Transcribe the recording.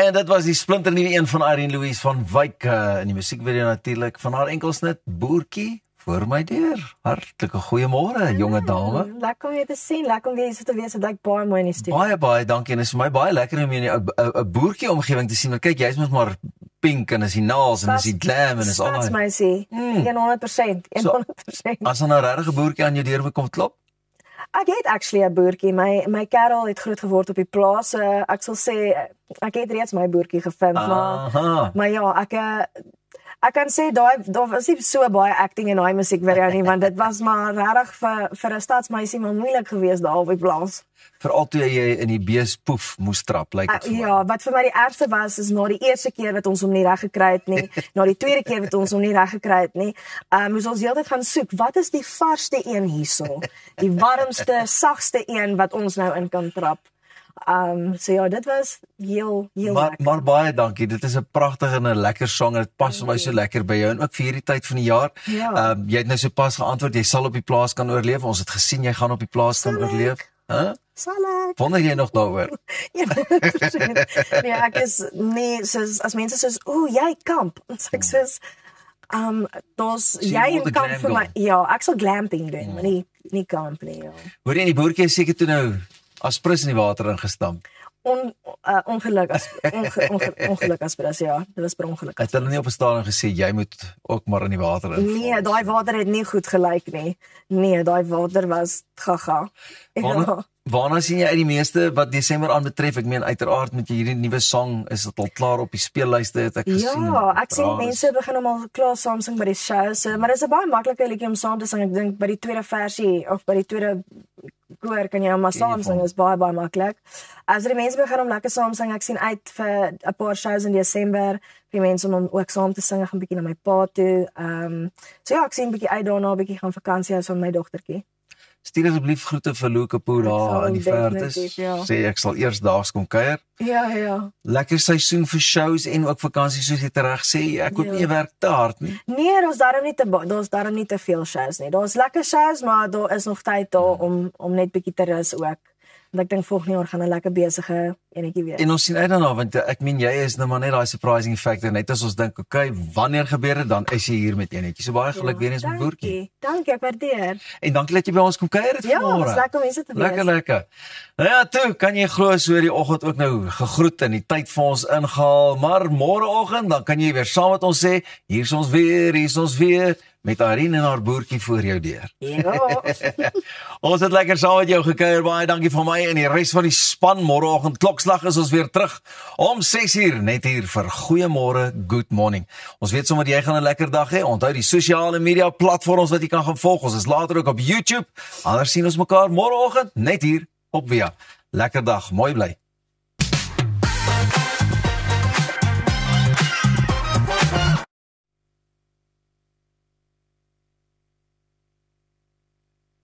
En dit was die splinternuwe een van Irene Louise van Wyk in die musiekvideo natuurlik van haar enkelsnit Boertjie voor my deur. Hartlike goeiemôre, jonge dame. Lekker om jy te sien, lekker om jy so te wees, dit lyk baie mooi in die studio. Baie dankie en dit is vir my baie lekker om jy in 'n boertjie omgewing te sien. Want kyk, jy's mos maar pink en is die naels en is die glam en is al daai. Stadsmeisie, 100%, 100%. As dan 'n regte boertjie aan jou deur moet kom klop? Ek het actually 'n boertjie. My kerel het groot geword op die plaas. Ek sal sê ek het reeds my boertjie gevind, maar ja, ek kan sê daar was nie so baie acting in daai musiekvideo nie, want dit was maar regtig vir 'n stadsmeisie maar moeilik geweest daar op die plaas. Veral toe jy in die beespoef moes trap, lyk dit vir my. Ja, wat vir my die ergste was is na die eerste keer wat ons hom nie reg gekry het nie, na die tweede keer wat ons hom nie reg gekry het nie, moes ons heeltyd gaan soek, wat is die varsste een hierso? Die warmste, sagste een wat ons nou in kan trap. So ja, dit was heel lekker. Maar baie dankie, dit is 'n pragtige en 'n lekker sang en dit pas vir my so lekker by jou en ook vir hierdie tyd van die jaar. Ja. Jy het nou so pas geantwoord, jy sal op die plaas kan oorleef. Ons het gesien jy gaan op die plaas kan oorleef. Sal ek? Wonder jy nog daaroor? Ja, nee, ek is nie soos as mense soos, jy kamp. Ek soos daar's jy in kamp vir my. Ja, ek sal glamping doen, maar nie kamp nie, ja. Hoor jy, die boertjie is seker toe nou as prins in die water ingestamp. Ongeluk as prins, ja. Dit was per ongeluk. Het hulle nie op 'n stadium gesê jy moet ook maar in die water inval? Nee, daai water het nie goed gelyk nie. Nee, daai water was gaga. Waarna sien jy uit die meeste wat Desember aanbetref? Ek meen uiteraard met hierdie nuwe song is dit al klaar op die speellyste het ek gesien. Ja, ek sien mense begin om al klaar saam sing by die shows, maar dit is 'n baie maklike liedjie om saam te sing. Ek dink by die tweede versie of by die tweede koor kan jy hom maar saam sing, is baie maklik. As die mense begin om lekker saam sing, ek sien uit vir 'n paar shows in Desember, vir mense om ook saam te sing, ek gaan 'n bietjie na my pa toe. So ja, ek sien 'n bietjie uit daarna, 'n bietjie gaan vakansie hou met my dogtertjie. Stuur asseblief groete vir Lou Kapoor daar in die vertes. Ja. Sê ek sal eersdaags kom kuier. Ja. Lekker seisoen vir shows en ook vakansie soos jy reg sê. Ek hoop nie jy werk te hard nie. Nee, daar's daarom nie te veel shows nie. Daar's lekker shows, maar daar is nog tyd daar om net bietjie te rus ook. Want ek dink volgende jaar gaan 'n lekker besige enetjie wees. En ons sien uit daarna want ek meen jy is nou maar net daai surprising factor net as ons dink okay, wanneer gebeur dit dan is jy hier met enetjie. So baie geluk weer eens met Boertjie. Dankie, ek waardeer. En dankie dat jy by ons kom kuier het vanmôre. Ja, dis lekker om mense te wees. Lekker. Nou ja, toe kan jy glo so die oggend ook nou gegroet en die tyd vir ons ingehaal, maar môreoggend dan kan jy weer saam met ons sê, hier is ons weer met Irene en haar boertjie voor jou deur. Ja. Ons het lekker saam met jou gekuier, baie dankie van my en die res van die span. Môreoggend klokslag is ons weer terug om 6:00 net hier vir Goeiemôre, Good Morning. Ons weet sommer jy gaan 'n lekker dag hê. Onthou die sosiale media platforms wat jy kan gaan volg. Ons is later ook op YouTube. Anders sien ons mekaar môreoggend net hier op Via. Lekker dag, mooi bly.